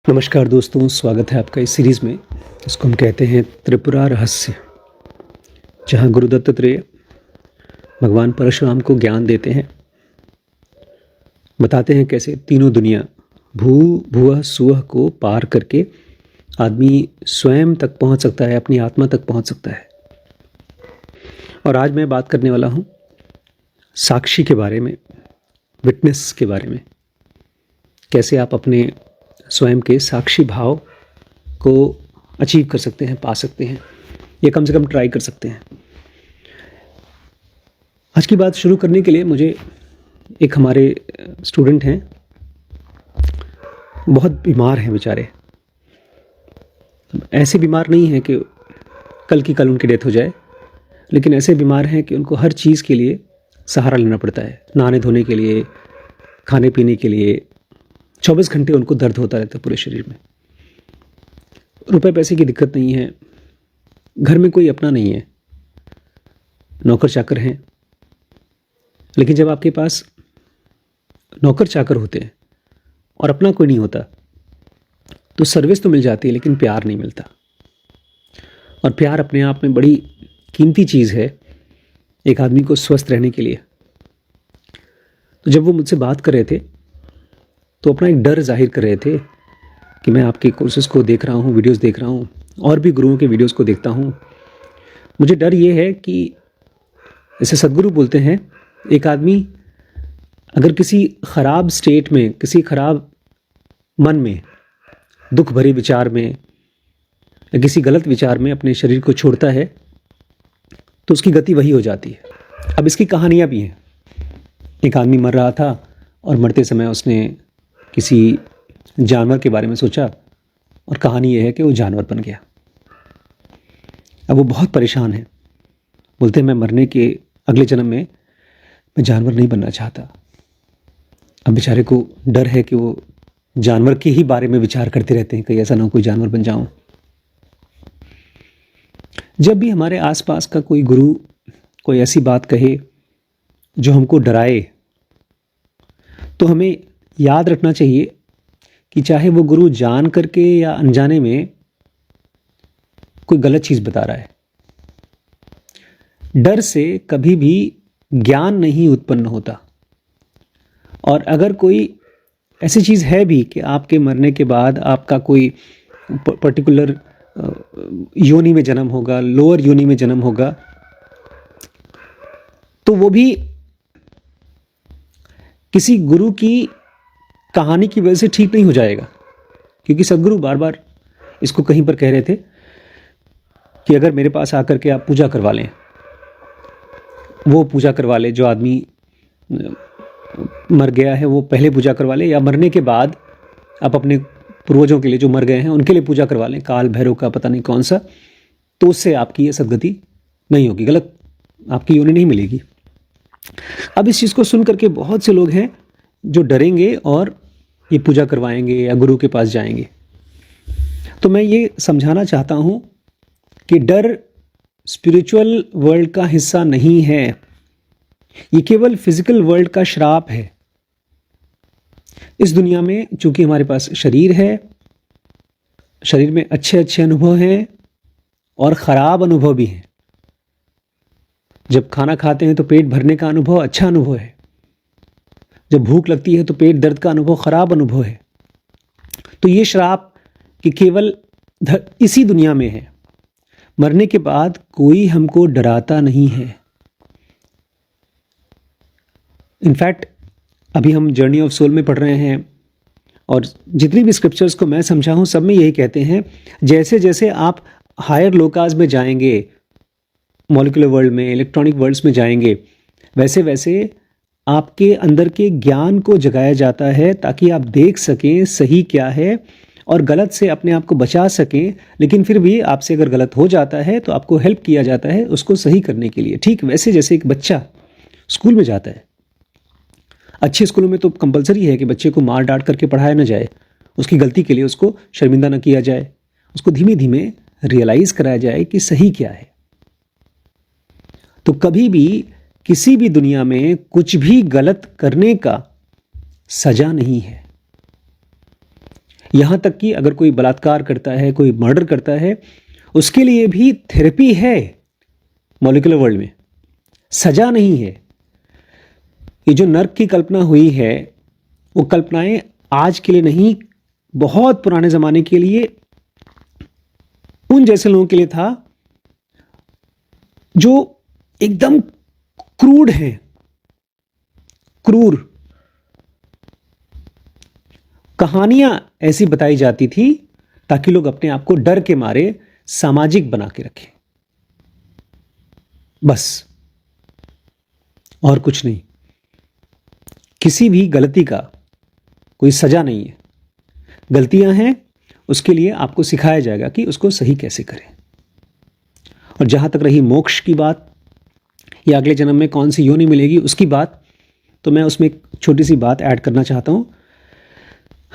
नमस्कार दोस्तों, स्वागत है आपका इस सीरीज़ में। इसको हम कहते हैं त्रिपुरा रहस्य, जहाँ गुरु दत्तात्रेय भगवान परशुराम को ज्ञान देते हैं, बताते हैं कैसे तीनों दुनिया भू भुवः सुवः को पार करके आदमी स्वयं तक पहुँच सकता है, अपनी आत्मा तक पहुँच सकता है। और आज मैं बात करने वाला हूँ साक्षी के बारे में, विटनेस के बारे में। कैसे आप अपने स्वयं के साक्षी भाव को अचीव कर सकते हैं, पा सकते हैं, या कम से कम ट्राई कर सकते हैं। आज की बात शुरू करने के लिए मुझे एक हमारे स्टूडेंट हैं, बहुत बीमार हैं बेचारे। ऐसे बीमार नहीं हैं कि कल की कल उनकी डेथ हो जाए, लेकिन ऐसे बीमार हैं कि उनको हर चीज़ के लिए सहारा लेना पड़ता है। नहाने धोने के लिए, खाने पीने के लिए 24 घंटे उनको दर्द होता रहता है पूरे शरीर में। रुपए पैसे की दिक्कत नहीं है, घर में कोई अपना नहीं है, नौकर चाकर हैं। लेकिन जब आपके पास नौकर चाकर होते हैं और अपना कोई नहीं होता, तो सर्विस तो मिल जाती है लेकिन प्यार नहीं मिलता। और प्यार अपने आप में बड़ी कीमती चीज़ है एक आदमी को स्वस्थ रहने के लिए। तो जब वो मुझसे बात कर रहे थे तो अपना एक डर जाहिर कर रहे थे कि मैं आपके कोर्सेज़ को देख रहा हूँ, वीडियोस देख रहा हूँ, और भी गुरुओं के वीडियोस को देखता हूँ। मुझे डर ये है कि जैसे सद्गुरु बोलते हैं, एक आदमी अगर किसी ख़राब स्टेट में, किसी ख़राब मन में, दुख भरे विचार में या किसी गलत विचार में अपने शरीर को छोड़ता है तो उसकी गति वही हो जाती है। अब इसकी कहानियाँ भी हैं। एक आदमी मर रहा था और मरते समय उसने किसी जानवर के बारे में सोचा, और कहानी यह है कि वो जानवर बन गया। अब वो बहुत परेशान है, बोलते हैं मैं मरने के अगले जन्म में मैं जानवर नहीं बनना चाहता। अब बेचारे को डर है कि वो जानवर के ही बारे में विचार करते रहते हैं, कहीं ऐसा ना हो कोई जानवर बन जाऊं। जब भी हमारे आसपास का कोई गुरु कोई ऐसी बात कहे जो हमको डराए, तो हमें याद रखना चाहिए कि चाहे वो गुरु जान करके या अनजाने में कोई गलत चीज़ बता रहा है, डर से कभी भी ज्ञान नहीं उत्पन्न होता। और अगर कोई ऐसी चीज़ है भी कि आपके मरने के बाद आपका कोई पर्टिकुलर योनि में जन्म होगा, लोअर योनि में जन्म होगा, तो वो भी किसी गुरु की कहानी की वजह से ठीक नहीं हो जाएगा। क्योंकि सद्गुरु बार बार इसको कहीं पर कह रहे थे कि अगर मेरे पास आकर के आप पूजा करवा लें, वो पूजा करवा ले, जो आदमी मर गया है वो पहले पूजा करवा ले, या मरने के बाद आप अपने पूर्वजों के लिए जो मर गए हैं उनके लिए पूजा करवा लें, काल भैरव का पता नहीं कौन सा, तो उससे आपकी ये सदगति नहीं होगी, गलत आपकी योनि नहीं मिलेगी। अब इस चीज़ को सुन करके बहुत से लोग हैं जो डरेंगे और ये पूजा करवाएंगे या गुरु के पास जाएंगे। तो मैं ये समझाना चाहता हूँ कि डर स्पिरिचुअल वर्ल्ड का हिस्सा नहीं है, ये केवल फिजिकल वर्ल्ड का श्राप है। इस दुनिया में चूंकि हमारे पास शरीर है, शरीर में अच्छे अच्छे अनुभव हैं और ख़राब अनुभव भी हैं। जब खाना खाते हैं तो पेट भरने का अनुभव अच्छा अनुभव है, जब भूख लगती है तो पेट दर्द का अनुभव खराब अनुभव है। तो ये श्राप कि केवल इसी दुनिया में है, मरने के बाद कोई हमको डराता नहीं है। इनफैक्ट अभी हम जर्नी ऑफ सोल में पढ़ रहे हैं, और जितनी भी स्क्रिप्चर्स को मैं समझा हूँ सब में यही कहते हैं, जैसे जैसे आप हायर लोकाज में जाएंगे, मॉलिक्यूलर वर्ल्ड में, इलेक्ट्रॉनिक वर्ल्ड्स में जाएंगे, वैसे वैसे आपके अंदर के ज्ञान को जगाया जाता है ताकि आप देख सकें सही क्या है और गलत से अपने आप को बचा सकें। लेकिन फिर भी आपसे अगर गलत हो जाता है तो आपको हेल्प किया जाता है उसको सही करने के लिए। ठीक वैसे जैसे एक बच्चा स्कूल में जाता है, अच्छे स्कूलों में तो कंपलसरी है कि बच्चे को मार डांट करके पढ़ाया ना जाए, उसकी गलती के लिए उसको शर्मिंदा ना किया जाए, उसको धीमे धीमे रियलाइज़ कराया जाए कि सही क्या है। तो कभी भी किसी भी दुनिया में कुछ भी गलत करने का सजा नहीं है। यहाँ तक कि अगर कोई बलात्कार करता है, कोई मर्डर करता है, उसके लिए भी थेरेपी है मॉलिक्यूलर वर्ल्ड में, सजा नहीं है। ये जो नर्क की कल्पना हुई है, वो कल्पनाएं आज के लिए नहीं, बहुत पुराने ज़माने के लिए उन जैसे लोगों के लिए था जो एकदम क्रूड हैं, क्रूर। कहानियां ऐसी बताई जाती थी ताकि लोग अपने आप को डर के मारे सामाजिक बना के रखें, बस, और कुछ नहीं। किसी भी गलती का कोई सजा नहीं है। गलतियां हैं, उसके लिए आपको सिखाया जाएगा कि उसको सही कैसे करें। और जहां तक रही मोक्ष की बात या अगले जन्म में कौन सी योनि मिलेगी उसकी बात, तो मैं उसमें एक छोटी सी बात ऐड करना चाहता हूं।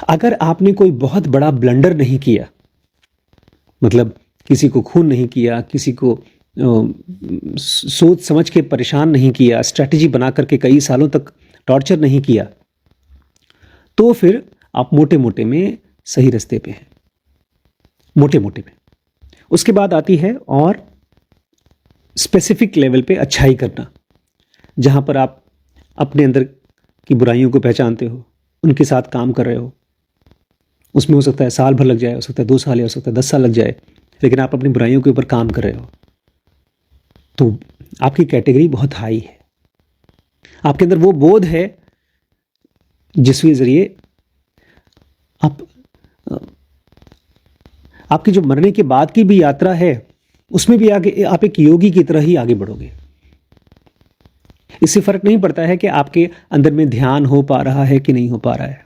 अगर आपने कोई बहुत बड़ा ब्लंडर नहीं किया, मतलब किसी को खून नहीं किया, किसी को सोच समझ के परेशान नहीं किया, स्ट्रैटेजी बना करके कई सालों तक टॉर्चर नहीं किया, तो फिर आप मोटे मोटे में सही रास्ते पे हैं, मोटे मोटे में। उसके बाद आती है और स्पेसिफिक लेवल पे अच्छाई करना, जहां पर आप अपने अंदर की बुराइयों को पहचानते हो, उनके साथ काम कर रहे हो। उसमें हो सकता है साल भर लग जाए, हो सकता है 2 साल, या हो सकता है 10 साल लग जाए, लेकिन आप अपनी बुराइयों के ऊपर काम कर रहे हो, तो आपकी कैटेगरी बहुत हाई है। आपके अंदर वो बोध है जिसके जरिए आपकी जो मरने के बाद की भी यात्रा है, उसमें भी आगे आप एक योगी की तरह ही आगे बढ़ोगे। इससे फर्क नहीं पड़ता है कि आपके अंदर में ध्यान हो पा रहा है कि नहीं हो पा रहा है।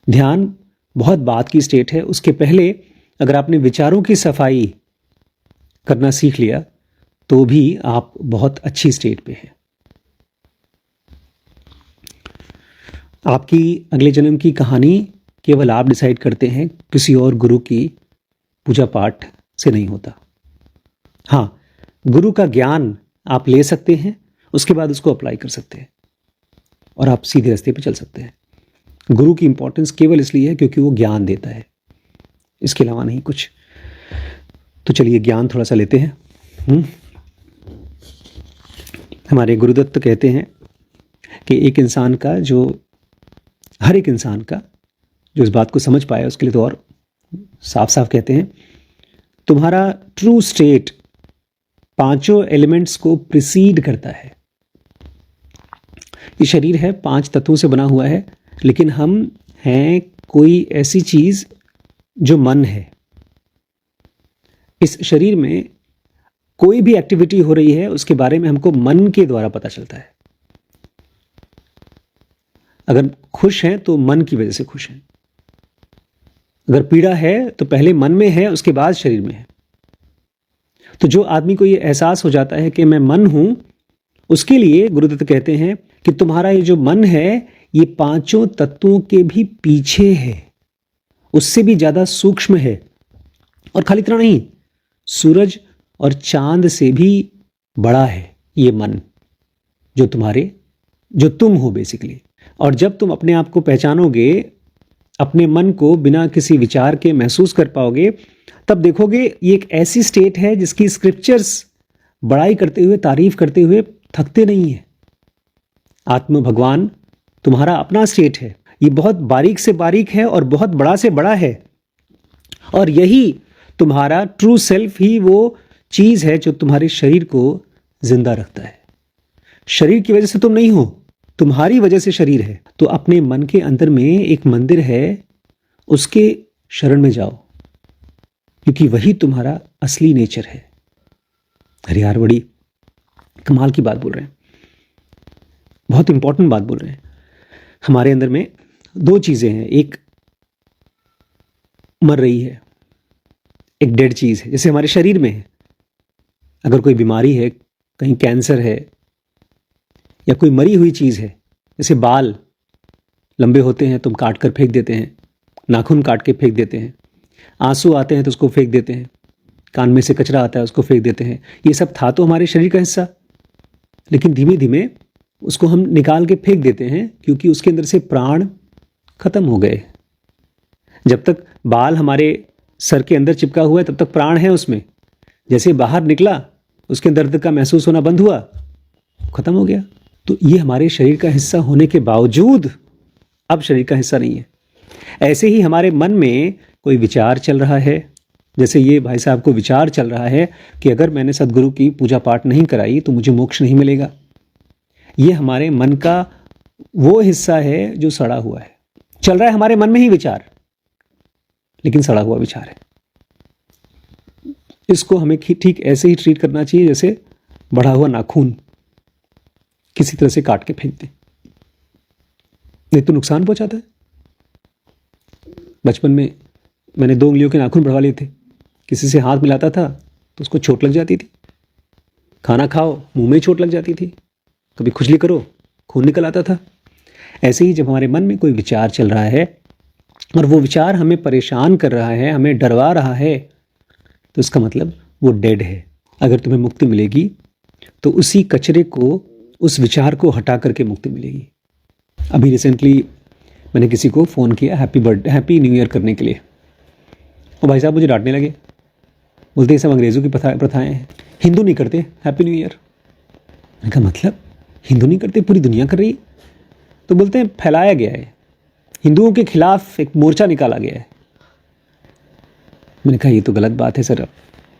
ध्यान बहुत बात की स्टेट है। उसके पहले अगर आपने विचारों की सफाई करना सीख लिया तो भी आप बहुत अच्छी स्टेट पे हैं। आपकी अगले जन्म की कहानी केवल आप डिसाइड करते हैं, किसी और गुरु की पूजा पाठ से नहीं होता। हाँ, गुरु का ज्ञान आप ले सकते हैं, उसके बाद उसको अप्लाई कर सकते हैं और आप सीधे रास्ते पे चल सकते हैं। गुरु की इंपॉर्टेंस केवल इसलिए है क्योंकि वो ज्ञान देता है, इसके अलावा नहीं कुछ। तो चलिए ज्ञान थोड़ा सा लेते हैं। हमारे गुरुदत्त कहते हैं कि एक इंसान का जो, हर एक इंसान का जो इस बात को समझ पाए, उसके लिए तो और साफ साफ कहते हैं, तुम्हारा ट्रू स्टेट 5 एलिमेंट्स को प्रिसीड करता है। ये शरीर है 5 तत्वों से बना हुआ है, लेकिन हम हैं कोई ऐसी चीज जो मन है। इस शरीर में कोई भी एक्टिविटी हो रही है, उसके बारे में हमको मन के द्वारा पता चलता है। अगर खुश हैं तो मन की वजह से खुश हैं, अगर पीड़ा है तो पहले मन में है, उसके बाद शरीर में है। तो जो आदमी को ये एहसास हो जाता है कि मैं मन हूं, उसके लिए गुरुदत्त कहते हैं कि तुम्हारा ये जो मन है, ये 5 तत्वों के भी पीछे है, उससे भी ज्यादा सूक्ष्म है। और खाली इतना नहीं, सूरज और चांद से भी बड़ा है ये मन, जो तुम हो बेसिकली। और जब तुम अपने आप को पहचानोगे, अपने मन को बिना किसी विचार के महसूस कर पाओगे, तब देखोगे ये एक ऐसी स्टेट है जिसकी स्क्रिप्चर्स बड़ाई करते हुए, तारीफ करते हुए थकते नहीं है। आत्म भगवान तुम्हारा अपना स्टेट है। ये बहुत बारीक से बारीक है और बहुत बड़ा से बड़ा है, और यही तुम्हारा ट्रू सेल्फ ही वो चीज है जो तुम्हारे शरीर को जिंदा रखता है। शरीर की वजह से तुम नहीं हो, तुम्हारी वजह से शरीर है। तो अपने मन के अंदर में एक मंदिर है, उसके शरण में जाओ, क्योंकि वही तुम्हारा असली नेचर है। अरे यार, बड़ी कमाल की बात बोल रहे हैं, बहुत इंपॉर्टेंट बात बोल रहे हैं। हमारे अंदर में 2 चीजें हैं, एक मर रही है, एक डेड चीज है। जैसे हमारे शरीर में है, अगर कोई बीमारी है, कहीं कैंसर है या कोई मरी हुई चीज है, जैसे बाल लंबे होते हैं, तुम काट कर फेंक देते हैं, नाखून काट के फेंक देते हैं, आंसू आते हैं तो उसको फेंक देते हैं, कान में से कचरा आता है उसको फेंक देते हैं। ये सब था तो हमारे शरीर का हिस्सा, लेकिन धीमे धीमे उसको हम निकाल के फेंक देते हैं, क्योंकि उसके अंदर से प्राण खत्म हो गए, जब तक बाल हमारे सर के अंदर चिपका हुआ है तब तक प्राण है उसमें। जैसे बाहर निकला उसके दर्द का महसूस होना बंद हुआ, खत्म हो गया। तो ये हमारे शरीर का हिस्सा होने के बावजूद अब शरीर का हिस्सा नहीं है। ऐसे ही हमारे मन में कोई विचार चल रहा है, जैसे ये भाई साहब को विचार चल रहा है कि अगर मैंने सदगुरु की पूजा पाठ नहीं कराई तो मुझे मोक्ष नहीं मिलेगा। ये हमारे मन का वो हिस्सा है जो सड़ा हुआ है। चल रहा है हमारे मन में ही विचार, लेकिन सड़ा हुआ विचार है। इसको हमें ठीक ऐसे ही ट्रीट करना चाहिए जैसे बढ़ा हुआ नाखून किसी तरह से काट के फेंक दें, नहीं तो नुकसान पहुंचाता है। बचपन में मैंने 2 उंगलियों के नाखून बढ़वा लिए थे, किसी से हाथ मिलाता था तो उसको चोट लग जाती थी। खाना खाओ मुंह में चोट लग जाती थी, कभी खुजली करो खून निकल आता था। ऐसे ही जब हमारे मन में कोई विचार चल रहा है और वो विचार हमें परेशान कर रहा है, हमें डरवा रहा है, तो इसका मतलब वो डेड है। अगर तुम्हें मुक्ति मिलेगी तो उसी कचरे को, उस विचार को हटा करके मुक्ति मिलेगी। अभी रिसेंटली मैंने किसी को फ़ोन किया हैप्पी न्यू ईयर करने के लिए, और भाई साहब मुझे डांटने लगे, बोलते ये सब अंग्रेज़ों की प्रथाएं हैं, हिंदू नहीं करते हैप्पी न्यू ईयर। मैंने कहा मतलब हिंदू नहीं करते, पूरी दुनिया कर रही है। तो बोलते हैं फैलाया गया है, हिंदुओं के खिलाफ एक मोर्चा निकाला गया है। मैंने कहा ये तो गलत बात है सर,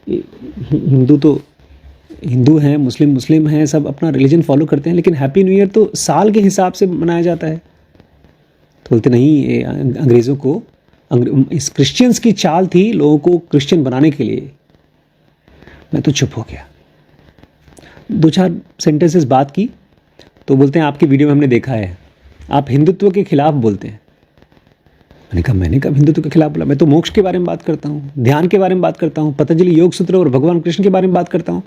हिंदू तो हिंदू हैं, मुस्लिम हैं, सब अपना रिलीजन फॉलो करते हैं, लेकिन हैप्पी न्यू ईयर तो साल के हिसाब से मनाया जाता है। तो बोलते नहीं, अंग्रेज़ों को इस क्रिश्चियंस की चाल थी लोगों को क्रिश्चियन बनाने के लिए। मैं तो चुप हो गया। 2-4 सेंटेंसेस बात की तो बोलते हैं आपकी वीडियो में हमने देखा है आप हिंदुत्व के खिलाफ बोलते हैं। मैंने कहा मैंने कब हिंदुत्व के खिलाफ बोला? मैं तो मोक्ष के बारे में बात करता हूँ, ध्यान के बारे में बात करता हूँ, पतंजलि योग सूत्र और भगवान कृष्ण के बारे में बात करता हूँ।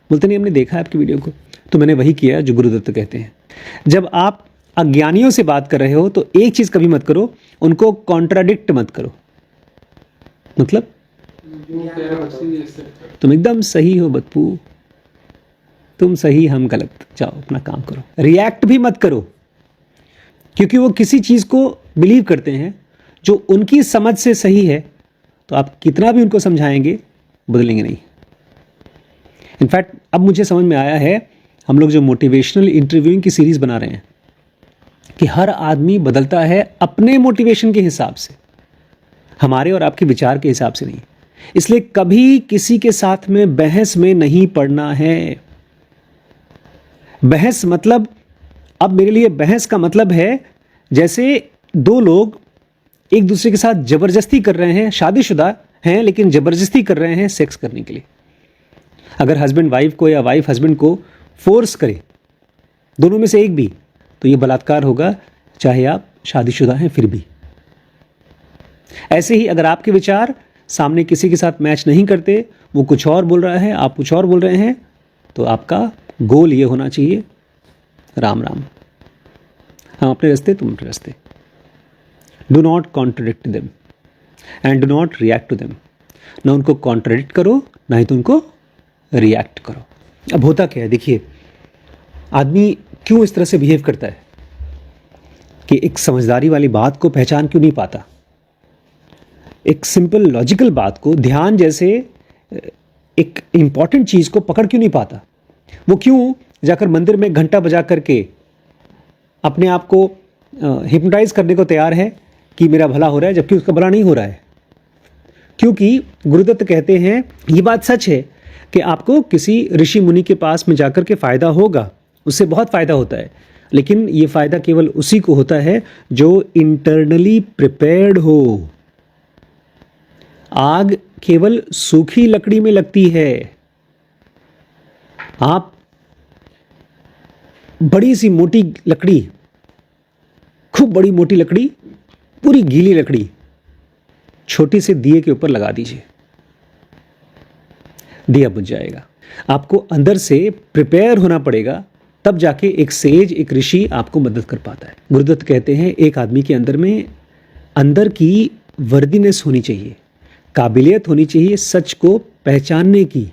बोलते नहीं हमने देखा है आपकी वीडियो को। तो मैंने वही किया जो गुरुदत्त कहते हैं, जब आप अज्ञानियों से बात कर रहे हो तो एक चीज कभी मत करो, उनको कॉन्ट्राडिक्ट मत करो। मतलब तुम एकदम सही हो बदपू, तुम सही हम गलत, जाओ अपना काम करो। रिएक्ट भी मत करो, क्योंकि वो किसी चीज को बिलीव करते हैं जो उनकी समझ से सही है, तो आप कितना भी उनको समझाएंगे बदलेंगे नहीं। इनफैक्ट अब मुझे समझ में आया है, हम लोग जो मोटिवेशनल इंटरव्यूइंग की सीरीज बना रहे हैं, कि हर आदमी बदलता है अपने मोटिवेशन के हिसाब से, हमारे और आपके विचार के हिसाब से नहीं। इसलिए कभी किसी के साथ में बहस में नहीं पड़ना है। बहस मतलब, अब मेरे लिए बहस का मतलब है जैसे 2 लोग एक दूसरे के साथ जबरदस्ती कर रहे हैं, शादीशुदा हैं लेकिन जबरदस्ती कर रहे हैं सेक्स करने के लिए। अगर हस्बैंड वाइफ को या वाइफ हस्बैंड को फोर्स करे, दोनों में से एक भी, तो ये बलात्कार होगा, चाहे आप शादीशुदा हैं फिर भी। ऐसे ही अगर आपके विचार सामने किसी के साथ मैच नहीं करते, वो कुछ और बोल रहा है, आप कुछ और बोल रहे हैं, तो आपका गोल ये होना चाहिए, राम राम, हम अपने रास्ते तुम अपने रास्ते। Do not contradict them and do not react to them. ना उनको कॉन्ट्रडिक्ट करो, ना ही तो उनको रिएक्ट करो। अब होता क्या है, देखिए आदमी क्यों इस तरह से बिहेव करता है कि एक समझदारी वाली बात को पहचान क्यों नहीं पाता, एक सिंपल लॉजिकल बात को, ध्यान जैसे एक इंपॉर्टेंट चीज को पकड़ क्यों नहीं पाता। वो क्यों जाकर मंदिर में घंटा बजा करके अपने आप को हिप्नोटाइज करने को तैयार है कि मेरा भला हो रहा है, जबकि उसका भला नहीं हो रहा है। क्योंकि गुरुदत्त कहते हैं, ये बात सच है कि आपको किसी ऋषि मुनि के पास में जाकर के फायदा होगा, उससे बहुत फायदा होता है, लेकिन ये फायदा केवल उसी को होता है जो इंटरनली प्रिपेयर्ड हो। आग केवल सूखी लकड़ी में लगती है। आप बड़ी सी मोटी लकड़ी, खूब बड़ी मोटी लकड़ी, पूरी गीली लकड़ी छोटी से दिए के ऊपर लगा दीजिए, दिया बुझ जाएगा। आपको अंदर से प्रिपेयर होना पड़ेगा, तब जाके एक सेज, एक ऋषि आपको मदद कर पाता है। गुरुदत्त कहते हैं एक आदमी के अंदर में अंदर की वर्दीनेस होनी चाहिए, काबिलियत होनी चाहिए सच को पहचानने की,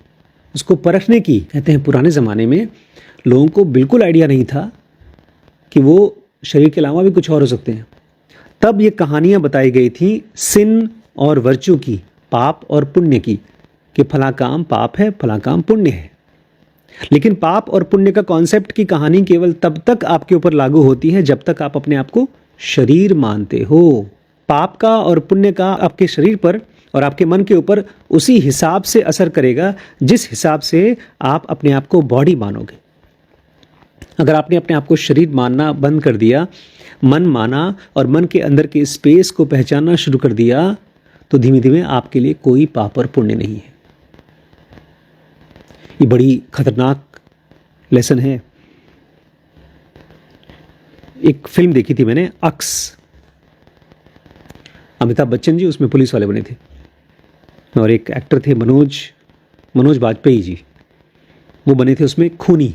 उसको परखने की। कहते हैं पुराने ज़माने में लोगों को बिल्कुल आइडिया नहीं था कि वो शरीर के अलावा भी कुछ और हो सकते हैं। तब ये कहानियां बताई गई थी सिन और वर्चू की, पाप और पुण्य की, कि फला काम पाप है, फला काम पुण्य है। लेकिन पाप और पुण्य का कॉन्सेप्ट की कहानी केवल तब तक आपके ऊपर लागू होती है जब तक आप अपने आप को शरीर मानते हो। पाप का और पुण्य का आपके शरीर पर और आपके मन के ऊपर उसी हिसाब से असर करेगा जिस हिसाब से आप अपने आप को बॉडी मानोगे। अगर आपने अपने आप को शरीर मानना बंद कर दिया, मन माना और मन के अंदर के स्पेस को पहचानना शुरू कर दिया, तो धीमे धीमे आपके लिए कोई पाप और पुण्य नहीं है। ये बड़ी खतरनाक लेसन है। एक फिल्म देखी थी मैंने, अक्स। अमिताभ बच्चन जी उसमें पुलिस वाले बने थे और एक एक्टर थे मनोज बाजपेयी जी, वो बने थे उसमें खूनी।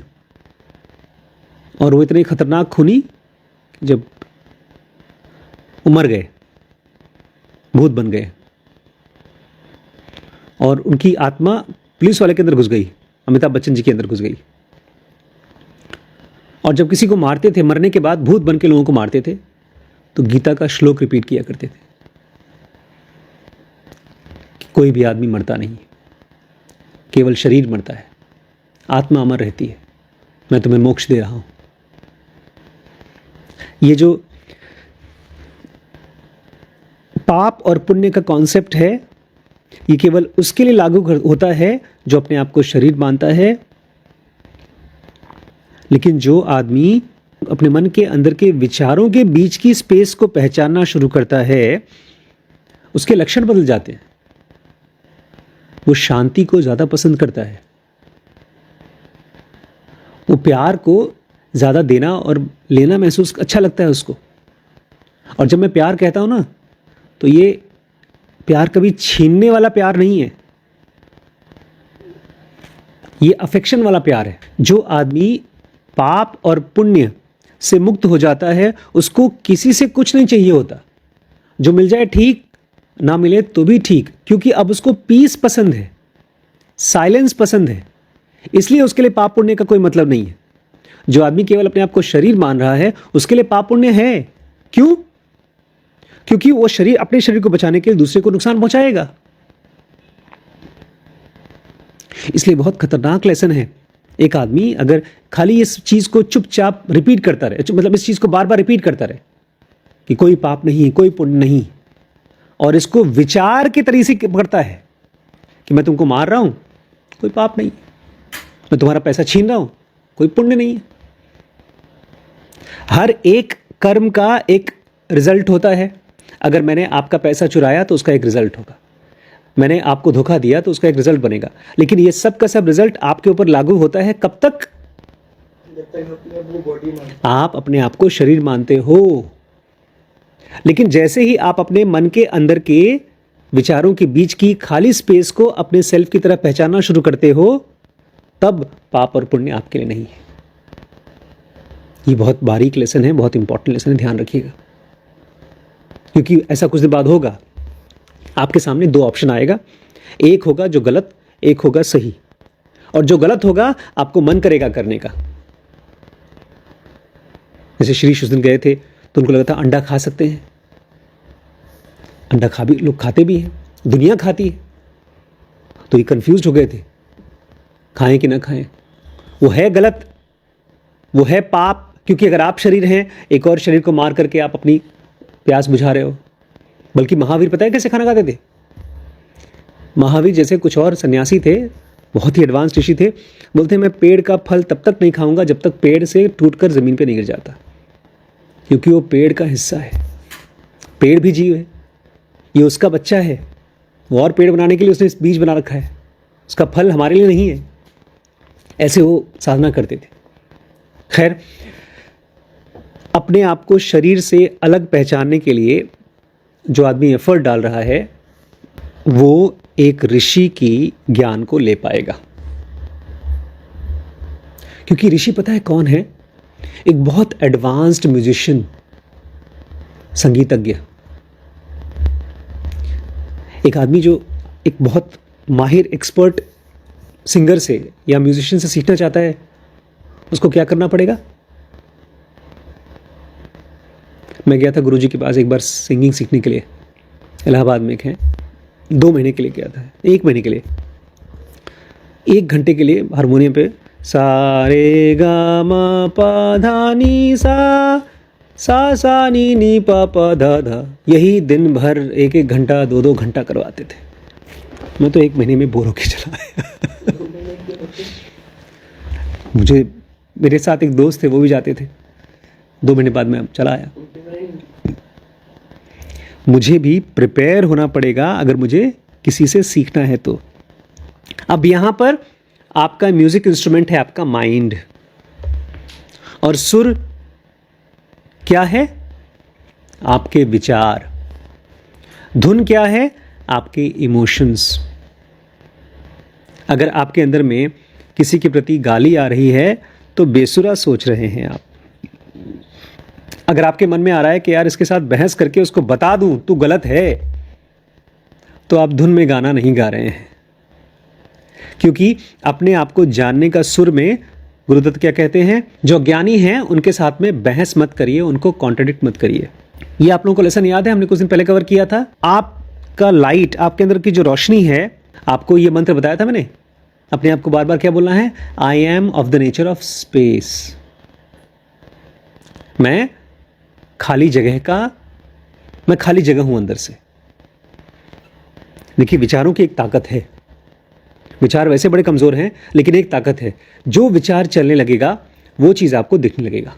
और वो इतने खतरनाक खूनी, जब वो मर गए, भूत बन गए और उनकी आत्मा पुलिस वाले के अंदर घुस गई, अमिताभ बच्चन जी के अंदर घुस गई। और जब किसी को मारते थे, मरने के बाद भूत बन के लोगों को मारते थे, तो गीता का श्लोक रिपीट किया करते थे कि कोई भी आदमी मरता नहीं, केवल शरीर मरता है, आत्मा अमर रहती है, मैं तुम्हें मोक्ष दे रहा हूं। ये जो पाप और पुण्य का कॉन्सेप्ट है, ये केवल उसके लिए लागू होता है जो अपने आप को शरीर मानता है। लेकिन जो आदमी अपने मन के अंदर के विचारों के बीच की स्पेस को पहचानना शुरू करता है, उसके लक्षण बदल जाते हैं। वो शांति को ज्यादा पसंद करता है, वो प्यार को ज्यादा देना और लेना महसूस अच्छा लगता है उसको। और जब मैं प्यार कहता हूं ना, तो ये प्यार कभी छीनने वाला प्यार नहीं है, ये अफेक्शन वाला प्यार है। जो आदमी पाप और पुण्य से मुक्त हो जाता है, उसको किसी से कुछ नहीं चाहिए होता। जो मिल जाए ठीक, ना मिले तो भी ठीक, क्योंकि अब उसको पीस पसंद है, साइलेंस पसंद है। इसलिए उसके लिए पाप पुण्य का कोई मतलब नहीं है। जो आदमी केवल अपने आप को शरीर मान रहा है, उसके लिए पाप पुण्य है। क्यों? क्योंकि वो शरीर, अपने शरीर को बचाने के लिए दूसरे को नुकसान पहुंचाएगा। इसलिए बहुत खतरनाक लेसन है। एक आदमी अगर खाली इस चीज को चुपचाप रिपीट करता रहे, मतलब इस चीज को बार बार रिपीट करता रहे कि कोई पाप नहीं, कोई पुण्य नहीं, और इसको विचार के तरीके से करता है कि मैं तुमको मार रहा हूं, कोई पाप नहीं, मैं तुम्हारा पैसा छीन रहा हूं, कोई पुण्य नहीं है। हर एक कर्म का एक रिजल्ट होता है। अगर मैंने आपका पैसा चुराया तो उसका एक रिजल्ट होगा, मैंने आपको धोखा दिया तो उसका एक रिजल्ट बनेगा। लेकिन ये सब का सब रिजल्ट आपके ऊपर लागू होता है कब तक? आप अपने आप को शरीर मानते हो। लेकिन जैसे ही आप अपने मन के अंदर के विचारों के बीच की खाली स्पेस को अपने सेल्फ की तरह पहचानना शुरू करते हो, तब पाप और पुण्य आपके लिए नहीं है। ये बहुत बारीक लेसन है, बहुत इंपॉर्टेंट लेसन है, ध्यान रखिएगा। क्योंकि ऐसा कुछ दिन बाद होगा, आपके सामने दो ऑप्शन आएगा, एक होगा जो गलत, एक होगा सही। और जो गलत होगा आपको मन करेगा करने का। जैसे श्रीश उस दिन गए थे तो उनको लगा था अंडा खा सकते हैं, अंडा खा भी लोग खाते भी हैं, दुनिया खाती है, तो ये कंफ्यूज हो गए थे खाएं कि ना खाएं। वो है गलत, वो है पाप, क्योंकि अगर आप शरीर हैं, एक और शरीर को मार करके आप अपनी प्यास बुझा रहे हो। बल्कि महावीर पता है कैसे खाना खाते थे? महावीर जैसे कुछ और सन्यासी थे, बहुत ही एडवांस ऋषि थे, बोलते मैं पेड़ का फल तब तक नहीं खाऊंगा जब तक पेड़ से टूटकर जमीन पे नहीं गिर जाता, क्योंकि वो पेड़ का हिस्सा है। पेड़ भी जीव है, ये उसका बच्चा है, वो और पेड़ बनाने के लिए उसने बीज बना रखा है, उसका फल हमारे लिए नहीं है। ऐसे वो साधना करते थे। खैर, अपने आप को शरीर से अलग पहचानने के लिए जो आदमी एफर्ट डाल रहा है, वो एक ऋषि की ज्ञान को ले पाएगा। क्योंकि ऋषि पता है कौन है? एक बहुत एडवांस्ड म्यूजिशियन, संगीतज्ञ, एक आदमी जो एक बहुत माहिर एक्सपर्ट सिंगर से या म्यूजिशियन से सीखना चाहता है, उसको क्या करना पड़ेगा? मैं गया था गुरुजी के पास एक बार सिंगिंग सीखने के लिए, इलाहाबाद में एक है, 2 महीने के लिए गया था, 1 महीने के लिए, 1 घंटे के लिए हारमोनियम पे सा रे गा मा पा धा नी सा नी नी पा पा धा धा, यही दिन भर 1-1 घंटा 2-2 घंटा करवाते थे। मैं तो 1 महीने में बोर होके चला आया। मुझे, मेरे साथ एक दोस्त थे, वो भी जाते थे, 2 महीने बाद मैं चला आया। मुझे भी प्रिपेयर होना पड़ेगा अगर मुझे किसी से सीखना है तो। अब यहाँ पर आपका म्यूजिक इंस्ट्रूमेंट है आपका माइंड, और सुर क्या है? आपके विचार। धुन क्या है? आपके इमोशंस। अगर आपके अंदर में किसी के प्रति गाली आ रही है तो बेसुरा सोच रहे हैं आप। अगर आपके मन में आ रहा है कि यार इसके साथ बहस करके उसको बता दूं तू गलत है, तो आप धुन में गाना नहीं गा रहे हैं। क्योंकि अपने आप को जानने का सुर में गुरुदत्त क्या कहते हैं, जो ज्ञानी हैं उनके साथ में बहस मत करिए, उनको कॉन्ट्रडिक्ट मत करिए। ये आप लोगों को लेसन याद है, हमने कुछ दिन पहले कवर किया था। आपका लाइट, आपके अंदर की जो रोशनी है, आपको ये मंत्र बताया था मैंने, अपने आप को बार बार क्या बोलना है, I am of the nature of space. मैं खाली जगह हूं अंदर से। देखिए, विचारों की एक ताकत है। विचार वैसे बड़े कमजोर हैं, लेकिन एक ताकत है, जो विचार चलने लगेगा वो चीज आपको दिखने लगेगा।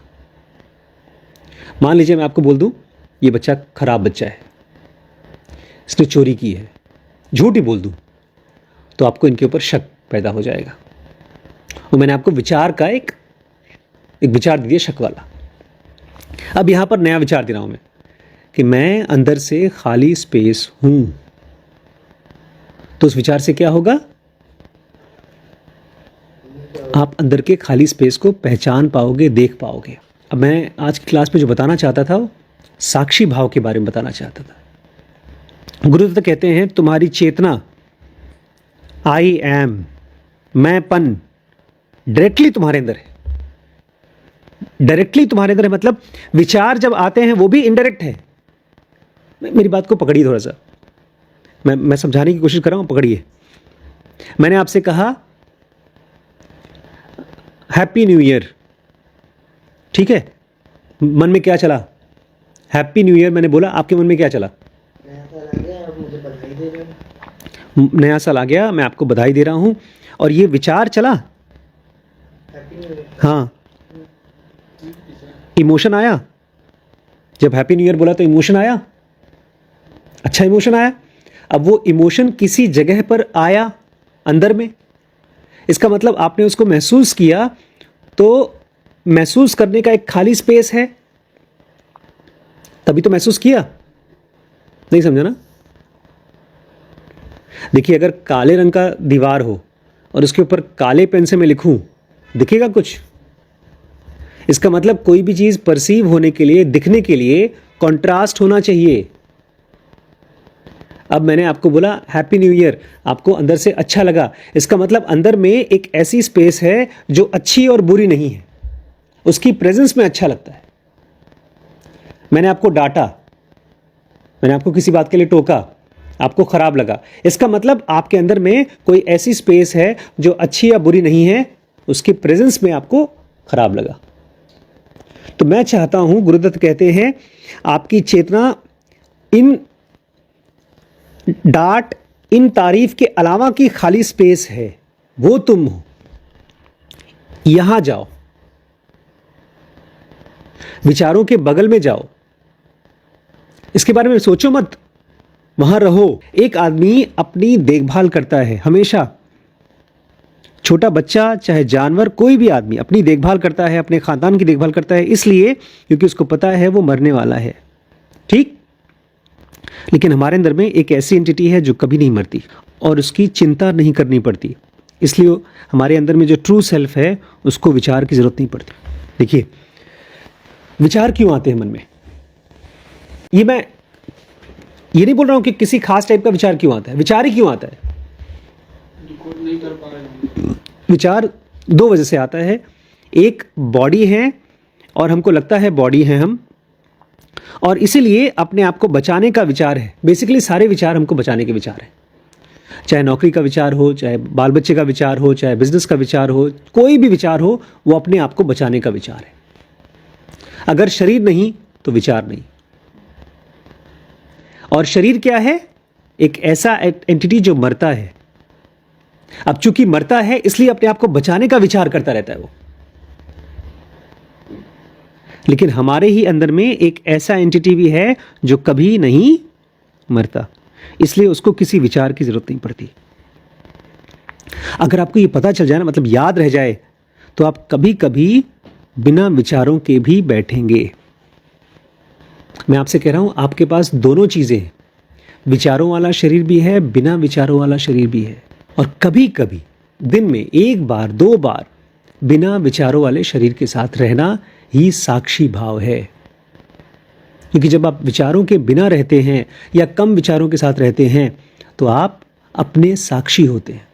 मान लीजिए मैं आपको बोल दूं ये बच्चा खराब बच्चा है, इसने चोरी की है, झूठ ही बोल दूं तो आपको इनके ऊपर शक पैदा हो जाएगा। और मैंने आपको विचार का एक विचार दे दिया, शक वाला। अब यहां पर नया विचार दे रहा हूं मैं कि मैं अंदर से खाली स्पेस हूं, तो उस विचार से क्या होगा, आप अंदर के खाली स्पेस को पहचान पाओगे, देख पाओगे। अब मैं आज की क्लास में जो बताना चाहता था वो साक्षी भाव के बारे में बताना चाहता था। गुरुदत्त कहते हैं तुम्हारी चेतना, आई एम, मैंपन डायरेक्टली तुम्हारे अंदर है। डायरेक्टली तुम्हारे अंदर है मतलब विचार जब आते हैं वो भी इनडायरेक्ट है। मेरी बात को पकड़िए थोड़ा सा, मैं समझाने की कोशिश कर रहा हूं, पकड़िए। मैंने आपसे कहा हैप्पी न्यू ईयर, ठीक है, मन में क्या चला, हैप्पी न्यू ईयर मैंने बोला, आपके मन में क्या चला, नया साल आ गया, मैं आपको बधाई दे रहा हूं, और ये विचार चला, हाँ, इमोशन आया। जब हैप्पी न्यू ईयर बोला तो इमोशन आया, अच्छा इमोशन आया। अब वो इमोशन किसी जगह पर आया अंदर में, इसका मतलब आपने उसको महसूस किया, तो महसूस करने का एक खाली स्पेस है, तभी तो महसूस किया। नहीं समझा ना? देखिए, अगर काले रंग का दीवार हो और उसके ऊपर काले पेन से मैं लिखूं, दिखेगा कुछ? इसका मतलब कोई भी चीज परसीव होने के लिए, दिखने के लिए कंट्रास्ट होना चाहिए। अब मैंने आपको बोला हैप्पी न्यू ईयर, आपको अंदर से अच्छा लगा, इसका मतलब अंदर में एक ऐसी स्पेस है जो अच्छी और बुरी नहीं है, उसकी प्रेजेंस में अच्छा लगता है। मैंने आपको डांटा, मैंने आपको किसी बात के लिए टोका, आपको खराब लगा, इसका मतलब आपके अंदर में कोई ऐसी स्पेस है जो अच्छी या बुरी नहीं है, उसकी प्रेजेंस में आपको खराब लगा। तो मैं चाहता हूं, गुरुदत्त कहते हैं आपकी चेतना इन डांट, इन तारीफ के अलावा की खाली स्पेस है, वो तुम हो, यहां जाओ, विचारों के बगल में जाओ, इसके बारे में सोचो मत, वहां रहो। एक आदमी अपनी देखभाल करता है हमेशा, छोटा बच्चा चाहे जानवर, कोई भी आदमी अपनी देखभाल करता है, अपने खानदान की देखभाल करता है, इसलिए क्योंकि उसको पता है वो मरने वाला है, ठीक। लेकिन हमारे अंदर में एक ऐसी एंटिटी है जो कभी नहीं मरती और उसकी चिंता नहीं करनी पड़ती, इसलिए हमारे अंदर में जो ट्रू सेल्फ है उसको विचार की जरूरत नहीं पड़ती। देखिए, विचार क्यों आते हैं मन में, ये मैं ये नहीं बोल रहा हूं कि किसी खास टाइप का विचार क्यों आता है, विचार ही क्यों आता है। नहीं कर पा रहे। विचार 2 वजह से आता है, एक बॉडी है और हमको लगता है बॉडी है हम, और इसीलिए अपने आप को बचाने का विचार है। बेसिकली सारे विचार हमको बचाने के विचार हैं, चाहे नौकरी का विचार हो, चाहे बाल बच्चे का विचार हो, चाहे बिजनेस का विचार हो, कोई भी विचार हो, वो अपने आप को बचाने का विचार है। अगर शरीर नहीं तो विचार नहीं। और शरीर क्या है? एक ऐसा एंटिटी जो मरता है। अब चूंकि मरता है इसलिए अपने आप को बचाने का विचार करता रहता है वो। लेकिन हमारे ही अंदर में एक ऐसा एंटिटी भी है जो कभी नहीं मरता, इसलिए उसको किसी विचार की जरूरत नहीं पड़ती। अगर आपको ये पता चल जाए ना, मतलब याद रह जाए, तो आप कभी कभी बिना विचारों के भी बैठेंगे। मैं आपसे कह रहा हूं, आपके पास दोनों चीजें हैं, विचारों वाला शरीर भी है, बिना विचारों वाला शरीर भी है। और कभी कभी दिन में 1 बार 2 बार बिना विचारों वाले शरीर के साथ रहना ही साक्षी भाव है। क्योंकि जब आप विचारों के बिना रहते हैं या कम विचारों के साथ रहते हैं तो आप अपने साक्षी होते हैं,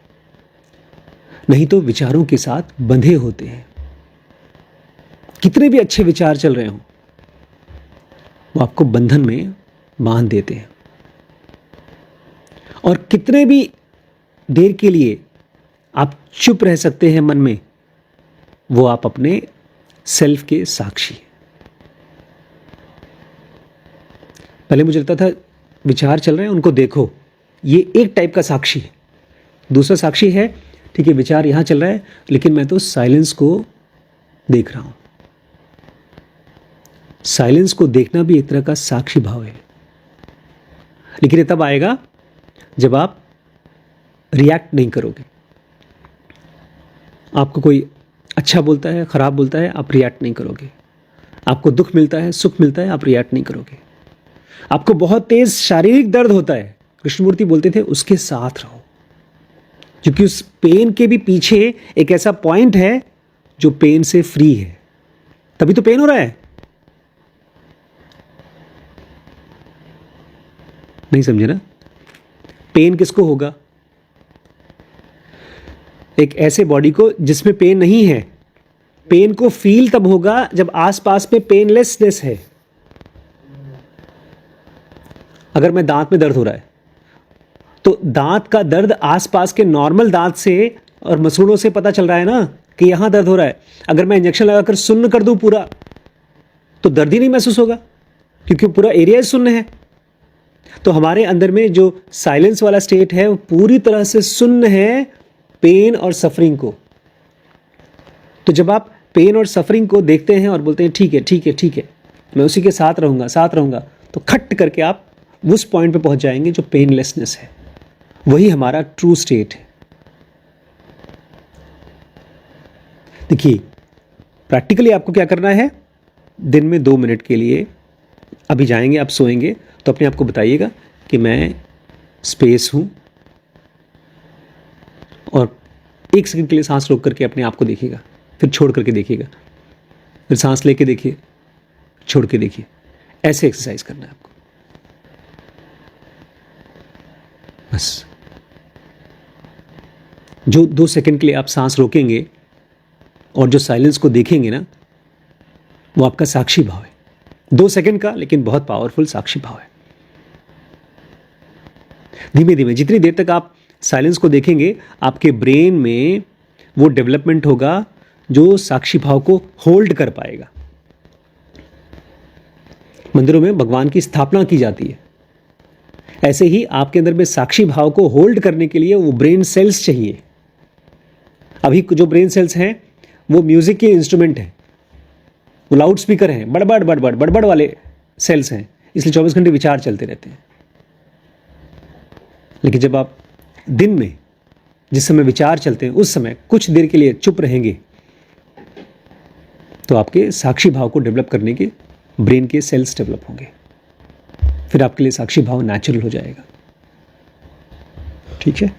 नहीं तो विचारों के साथ बंधे होते हैं। कितने भी अच्छे विचार चल रहे हों, वो आपको बंधन में बांध देते हैं। और कितने भी देर के लिए आप चुप रह सकते हैं मन में, वो आप अपने सेल्फ के साक्षी हैं। पहले मुझे लगता था विचार चल रहे हैं उनको देखो, ये एक टाइप का साक्षी है। दूसरा साक्षी है, ठीक है विचार यहां चल रहा है लेकिन मैं तो साइलेंस को देख रहा हूं। साइलेंस को देखना भी एक तरह का साक्षी भाव है। लेकिन ये तब आएगा जब आप रिएक्ट नहीं करोगे। आपको कोई अच्छा बोलता है, खराब बोलता है, आप रिएक्ट नहीं करोगे। आपको दुख मिलता है, सुख मिलता है, आप रिएक्ट नहीं करोगे। आपको बहुत तेज शारीरिक दर्द होता है, कृष्णमूर्ति बोलते थे उसके साथ रहो, क्योंकि उस पेन के भी पीछे एक ऐसा पॉइंट है जो पेन से फ्री है, तभी तो पेन हो रहा है। नहीं समझे ना? पेन किसको होगा? एक ऐसे बॉडी को जिसमें पेन नहीं है। पेन को फील तब होगा जब आसपास में पेनलेसनेस है। अगर मैं दांत में दर्द हो रहा है तो दांत का दर्द आसपास के नॉर्मल दांत से और मसूड़ों से पता चल रहा है ना कि यहां दर्द हो रहा है। अगर मैं इंजेक्शन लगाकर सुन्न कर दूं पूरा, तो दर्द ही नहीं महसूस होगा, क्योंकि पूरा एरिया सुन्न है। तो हमारे अंदर में जो साइलेंस वाला स्टेट है वो पूरी तरह से सुन्न है पेन और सफरिंग को। तो जब आप पेन और सफरिंग को देखते हैं और बोलते हैं ठीक है ठीक है ठीक है, मैं उसी के साथ रहूंगा, तो खट करके आप उस पॉइंट पे पहुंच जाएंगे जो पेनलेसनेस है। वही हमारा ट्रू स्टेट है। देखिए, प्रैक्टिकली आपको क्या करना है, दिन में 2 मिनट के लिए, अभी जाएंगे आप सोएंगे तो अपने आप को बताइएगा कि मैं स्पेस हूं, और 1 सेकंड के लिए सांस रोक करके अपने आप को देखिएगा, फिर छोड़ करके देखिएगा, फिर सांस लेके देखिए, छोड़ के देखिए। ऐसे एक्सरसाइज करना है आपको बस। जो 2 सेकंड के लिए आप सांस रोकेंगे और जो साइलेंस को देखेंगे ना, वो आपका साक्षी भाव है। 2 सेकंड का, लेकिन बहुत पावरफुल साक्षी भाव है। धीमे धीमे जितनी देर तक आप साइलेंस को देखेंगे, आपके ब्रेन में वो डेवलपमेंट होगा जो साक्षी भाव को होल्ड कर पाएगा। मंदिरों में भगवान की स्थापना की जाती है, ऐसे ही आपके अंदर में साक्षी भाव को होल्ड करने के लिए वो ब्रेन सेल्स चाहिए। अभी जो ब्रेन सेल्स हैं वो म्यूजिक के इंस्ट्रूमेंट हैं, वो लाउड स्पीकर हैं, बड़बड़ वाले सेल्स हैं, इसलिए 24 घंटे विचार चलते रहते हैं। लेकिन जब आप दिन में जिस समय विचार चलते हैं उस समय कुछ देर के लिए चुप रहेंगे, तो आपके साक्षी भाव को डेवलप करने के ब्रेन के सेल्स डेवलप होंगे। फिर आपके लिए साक्षी भाव नेचुरल हो जाएगा। ठीक है।